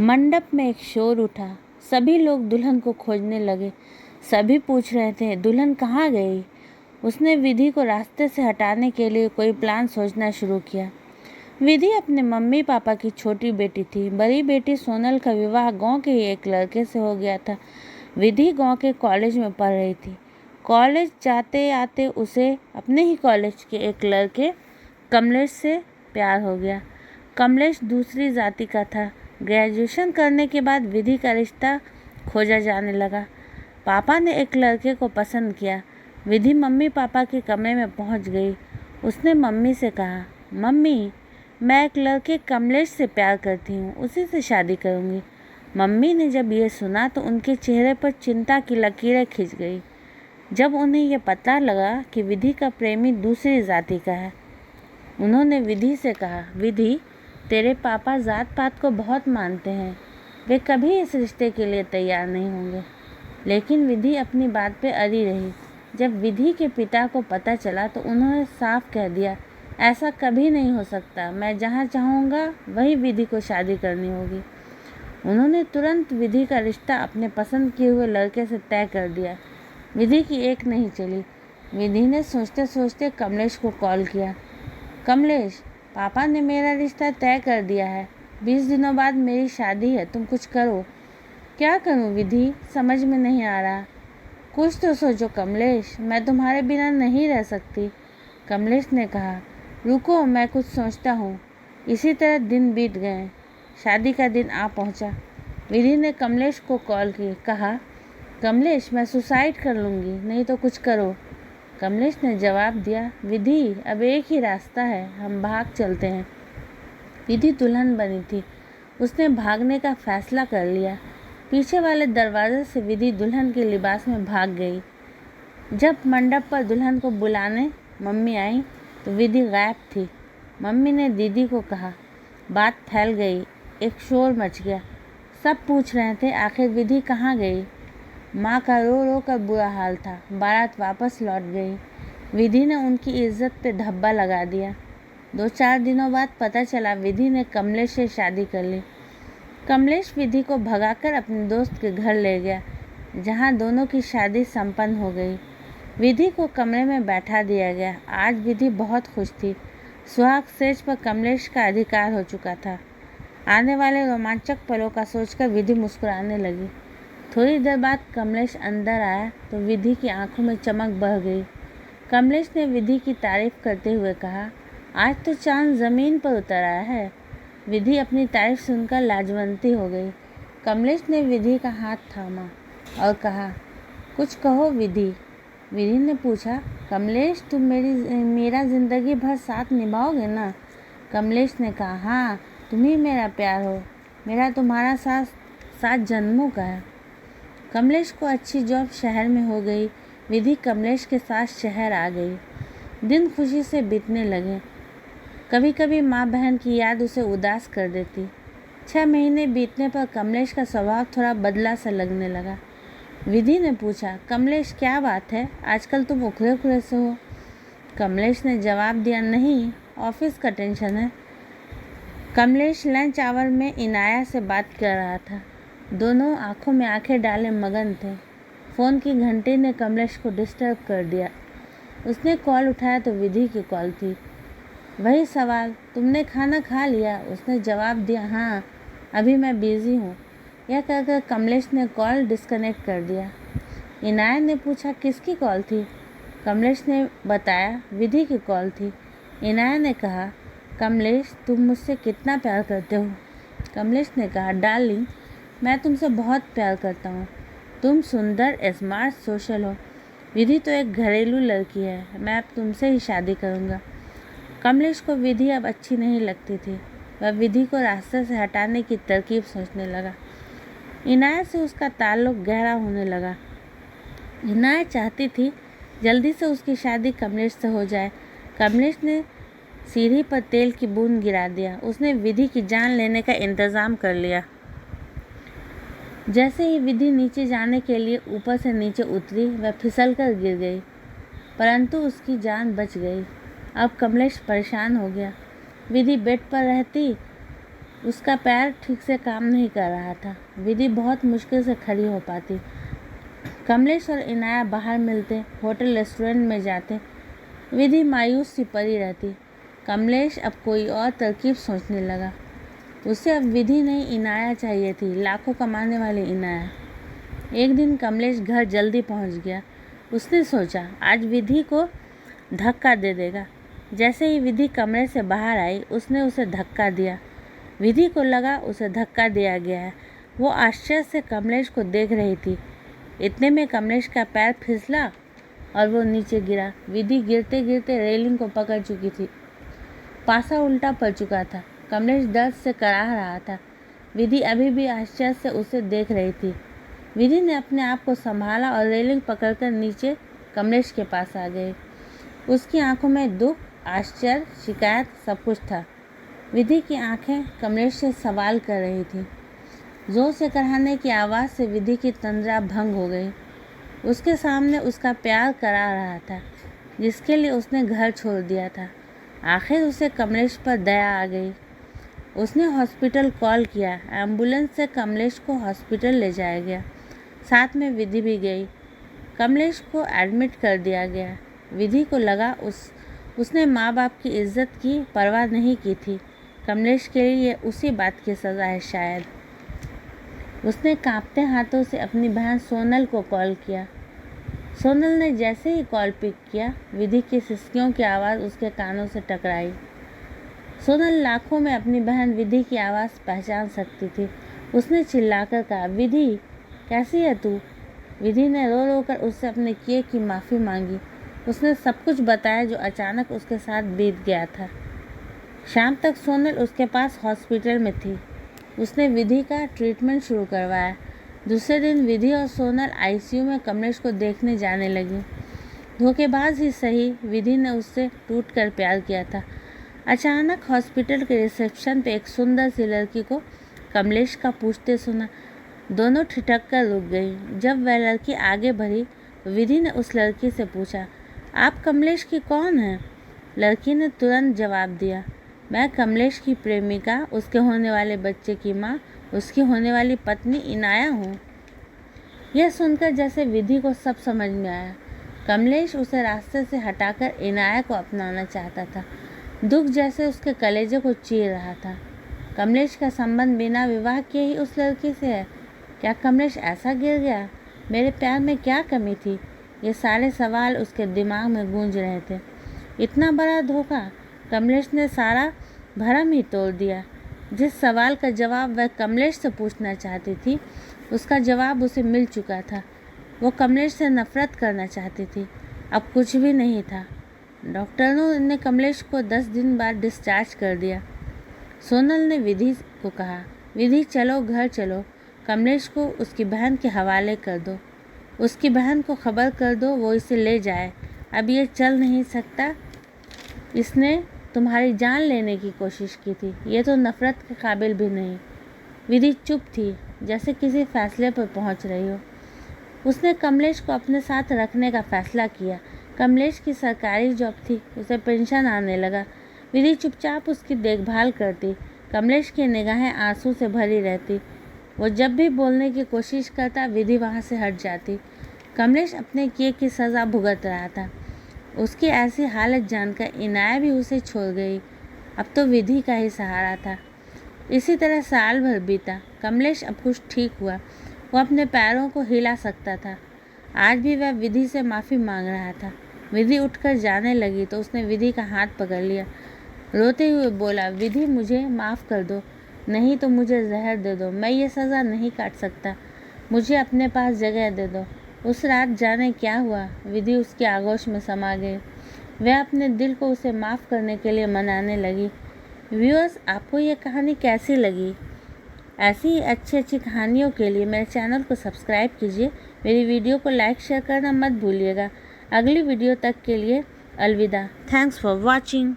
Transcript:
मंडप में एक शोर उठा। सभी लोग दुल्हन को खोजने लगे। सभी पूछ रहे थे, दुल्हन कहाँ गई? उसने विधि को रास्ते से हटाने के लिए कोई प्लान सोचना शुरू किया। विधि अपने मम्मी पापा की छोटी बेटी थी। बड़ी बेटी सोनल का विवाह गांव के ही एक लड़के से हो गया था। विधि गांव के कॉलेज में पढ़ रही थी। कॉलेज जाते आते उसे अपने ही कॉलेज के एक लड़के कमलेश से प्यार हो गया। कमलेश दूसरी जाति का था। ग्रेजुएशन करने के बाद विधि का रिश्ता खोजा जाने लगा। पापा ने एक लड़के को पसंद किया। विधि मम्मी पापा के कमरे में पहुंच गई। उसने मम्मी से कहा, मम्मी, मैं एक लड़के कमलेश से प्यार करती हूँ, उसी से शादी करूँगी। मम्मी ने जब ये सुना तो उनके चेहरे पर चिंता की लकीरें खिंच गई। जब उन्हें यह पता लगा कि विधि का प्रेमी दूसरी जाति का है, उन्होंने विधि से कहा, विधि, तेरे पापा जात पात को बहुत मानते हैं, वे कभी इस रिश्ते के लिए तैयार नहीं होंगे। लेकिन विधि अपनी बात पे अड़ी रही। जब विधि के पिता को पता चला तो उन्होंने साफ कह दिया, ऐसा कभी नहीं हो सकता, मैं जहाँ चाहूँगा वही विधि को शादी करनी होगी। उन्होंने तुरंत विधि का रिश्ता अपने पसंद किए हुए लड़के से तय कर दिया। विधि की एक नहीं चली। विधि ने सोचते सोचते कमलेश को कॉल किया। कमलेश, पापा ने मेरा रिश्ता तय कर दिया है। 20 दिनों बाद मेरी शादी है, तुम कुछ करो। क्या करूं विधि, समझ में नहीं आ रहा। कुछ तो सोचो कमलेश, मैं तुम्हारे बिना नहीं रह सकती। कमलेश ने कहा, रुको, मैं कुछ सोचता हूँ। इसी तरह दिन बीत गए। शादी का दिन आ पहुँचा। विधि ने कमलेश को कॉल की, कहा, कमलेश, मैं सुसाइड कर लूँगी, नहीं तो कुछ करो। कमलेश ने जवाब दिया, विधि, अब एक ही रास्ता है, हम भाग चलते हैं। विधि दुल्हन बनी थी। उसने भागने का फैसला कर लिया। पीछे वाले दरवाजे से विधि दुल्हन के लिबास में भाग गई। जब मंडप पर दुल्हन को बुलाने मम्मी आई तो विधि गायब थी। मम्मी ने दीदी को कहा, बात फैल गई, एक शोर मच गया। सब पूछ रहे थे, आखिर विधि कहाँ गई? माँ का रो रो कर बुरा हाल था। बारात वापस लौट गई। विधि ने उनकी इज्जत पे धब्बा लगा दिया। 2-4 दिनों बाद पता चला विधि ने कमलेश से शादी कर ली। कमलेश विधि को भगाकर अपने दोस्त के घर ले गया, जहाँ दोनों की शादी संपन्न हो गई। विधि को कमरे में बैठा दिया गया। आज विधि बहुत खुश थी। सुहाग सेज पर कमलेश का अधिकार हो चुका था। आने वाले रोमांचक पलों का सोचकर विधि मुस्कुराने लगी। थोड़ी देर बाद कमलेश अंदर आया तो विधि की आंखों में चमक बढ़ गई। कमलेश ने विधि की तारीफ करते हुए कहा, आज तो चांद ज़मीन पर उतर आया है। विधि अपनी तारीफ सुनकर लाजवंती हो गई। कमलेश ने विधि का हाथ थामा और कहा, कुछ कहो विधि। विधि ने पूछा, कमलेश, तुम मेरा ज़िंदगी भर साथ निभाओगे ना? कमलेश ने कहा, हाँ, तुम ही मेरा प्यार हो। मेरा तुम्हारा साथ 7 जन्मों का है। कमलेश को अच्छी जॉब शहर में हो गई। विधि कमलेश के साथ शहर आ गई। दिन खुशी से बीतने लगे। कभी कभी माँ बहन की याद उसे उदास कर देती। 6 महीने बीतने पर कमलेश का स्वभाव थोड़ा बदला सा लगने लगा। विधि ने पूछा, कमलेश, क्या बात है, आजकल तुम उखड़े उखड़े से हो? कमलेश ने जवाब दिया, नहीं, ऑफिस का टेंशन है। कमलेश लंच आवर में इनाया से बात कर रहा था। दोनों आंखों में आंखें डाले मगन थे। फ़ोन की घंटी ने कमलेश को डिस्टर्ब कर दिया। उसने कॉल उठाया तो विधि की कॉल थी। वही सवाल, तुमने खाना खा लिया? उसने जवाब दिया, हाँ, अभी मैं बिज़ी हूँ। यह कहकर कमलेश ने कॉल डिस्कनेक्ट कर दिया। इनाया ने पूछा, किसकी कॉल थी? कमलेश ने बताया, विधि की कॉल थी। इनाया ने कहा, कमलेश, तुम मुझसे कितना प्यार करते हो? कमलेश ने कहा, डार्लिंग, मैं तुमसे बहुत प्यार करता हूँ। तुम सुंदर, स्मार्ट, सोशल हो। विधि तो एक घरेलू लड़की है। मैं अब तुमसे ही शादी करूँगा। कमलेश को विधि अब अच्छी नहीं लगती थी। वह विधि को रास्ते से हटाने की तरकीब सोचने लगा। इनाया से उसका ताल्लुक गहरा होने लगा। इनाया चाहती थी जल्दी से उसकी शादी कमलेश से हो जाए। कमलेश ने सीढ़ी पर तेल की बूंद गिरा दिया। उसने विधि की जान लेने का इंतज़ाम कर लिया। जैसे ही विधि नीचे जाने के लिए ऊपर से नीचे उतरी, वह फिसलकर गिर गई, परंतु उसकी जान बच गई। अब कमलेश परेशान हो गया। विधि बेड पर रहती उसका पैर ठीक से काम नहीं कर रहा था। विधि बहुत मुश्किल से खड़ी हो पाती। कमलेश और इनाया बाहर मिलते, होटल रेस्टोरेंट में जाते। विधि मायूस सी पड़ी रहती। कमलेश अब कोई और तरकीब सोचने लगा। उसे अब विधि नहीं इनाया चाहिए थी, लाखों कमाने वाली इनाया। एक दिन कमलेश घर जल्दी पहुंच गया। उसने सोचा आज विधि को धक्का दे देगा। जैसे ही विधि कमरे से बाहर आई, उसने उसे धक्का दिया। विधि को लगा उसे धक्का दिया गया है। वो आश्चर्य से कमलेश को देख रही थी। इतने में कमलेश का पैर फिसला और वो नीचे गिरा। विधि गिरते गिरते रेलिंग को पकड़ चुकी थी। पासा उल्टा पड़ चुका था। कमलेश दर्द से कराह रहा था। विधि अभी भी आश्चर्य से उसे देख रही थी। विधि ने अपने आप को संभाला और रेलिंग पकड़कर नीचे कमलेश के पास आ गई। उसकी आंखों में दुख, आश्चर्य, शिकायत सब कुछ था। विधि की आंखें कमलेश से सवाल कर रही थी। जोर से कराहने की आवाज़ से विधि की तंद्रा भंग हो गई। उसके सामने उसका प्यार करा रहा था, जिसके लिए उसने घर छोड़ दिया था। आखिर उसे कमलेश पर दया आ गई। उसने हॉस्पिटल कॉल किया। एम्बुलेंस से कमलेश को हॉस्पिटल ले जाया गया। साथ में विधि भी गई। कमलेश को एडमिट कर दिया गया। विधि को लगा उसने माँ बाप की इज्जत की परवाह नहीं की थी। कमलेश के लिए उसी बात की सज़ा है शायद। उसने कांपते हाथों से अपनी बहन सोनल को कॉल किया। सोनल ने जैसे ही कॉल पिक किया, विधि की सिसकियों की आवाज़ उसके कानों से टकराई। सोनल लाखों में अपनी बहन विधि की आवाज़ पहचान सकती थी। उसने चिल्लाकर कहा, विधि कैसी है तू? विधि ने रो रो कर उससे अपने किए की माफ़ी मांगी। उसने सब कुछ बताया जो अचानक उसके साथ बीत गया था। शाम तक सोनल उसके पास हॉस्पिटल में थी। उसने विधि का ट्रीटमेंट शुरू करवाया। दूसरे दिन विधि और सोनल आईसीयू में कमलेश को देखने जाने लगी। धोखेबाज ही सही, विधि ने उससे टूट कर प्यार किया था। अचानक हॉस्पिटल के रिसेप्शन पे एक सुंदर सी लड़की को कमलेश का पूछते सुना। दोनों ठिठक कर रुक गई। जब वह लड़की आगे बढ़ी, विधि ने उस लड़की से पूछा, आप कमलेश की कौन हैं? लड़की ने तुरंत जवाब दिया, मैं कमलेश की प्रेमिका, उसके होने वाले बच्चे की माँ, उसकी होने वाली पत्नी इनाया हूँ। यह सुनकर जैसे विधि को सब समझ में आया। कमलेश उसे रास्ते से हटाकर इनाया को अपनाना चाहता था। दुख जैसे उसके कलेजे को चीर रहा था। कमलेश का संबंध बिना विवाह किए ही उस लड़की से है। क्या कमलेश ऐसा गिर गया? मेरे प्यार में क्या कमी थी? ये सारे सवाल उसके दिमाग में गूंज रहे थे। इतना बड़ा धोखा! कमलेश ने सारा भरम ही तोड़ दिया। जिस सवाल का जवाब वह कमलेश से पूछना चाहती थी, उसका जवाब उसे मिल चुका था। वो कमलेश से नफरत करना चाहती थी। अब कुछ भी नहीं था। डॉक्टरों ने कमलेश को 10 दिन बाद डिस्चार्ज कर दिया। सोनल ने विधि को कहा, विधि चलो घर चलो, कमलेश को उसकी बहन के हवाले कर दो। उसकी बहन को खबर कर दो वो इसे ले जाए। अब ये चल नहीं सकता। इसने तुम्हारी जान लेने की कोशिश की थी। ये तो नफ़रत के काबिल भी नहीं। विधि चुप थी, जैसे किसी फैसले पर पहुंच रही हो। उसने कमलेश को अपने साथ रखने का फैसला किया। कमलेश की सरकारी जॉब थी, उसे पेंशन आने लगा। विधि चुपचाप उसकी देखभाल करती। कमलेश की निगाहें आंसू से भरी रहती। वो जब भी बोलने की कोशिश करता, विधि वहाँ से हट जाती। कमलेश अपने किए की सज़ा भुगत रहा था। उसकी ऐसी हालत जानकर इनाया भी उसे छोड़ गई। अब तो विधि का ही सहारा था। इसी तरह साल भर बीता। कमलेश अब कुछ ठीक हुआ। वो अपने पैरों को हिला सकता था। आज भी वह विधि से माफ़ी मांग रहा था। विधि उठकर जाने लगी तो उसने विधि का हाथ पकड़ लिया। रोते हुए बोला, विधि मुझे माफ़ कर दो, नहीं तो मुझे जहर दे दो। मैं ये सज़ा नहीं काट सकता। मुझे अपने पास जगह दे दो। उस रात जाने क्या हुआ, विधि उसकी आगोश में समा गई। वह अपने दिल को उसे माफ़ करने के लिए मनाने लगी। व्यूअर्स, आपको ये कहानी कैसी लगी? ऐसी ही अच्छी अच्छी कहानियों के लिए मेरे चैनल को सब्सक्राइब कीजिए। मेरी वीडियो को लाइक शेयर करना मत भूलिएगा। अगली वीडियो तक के लिए अलविदा। Thanks for watching.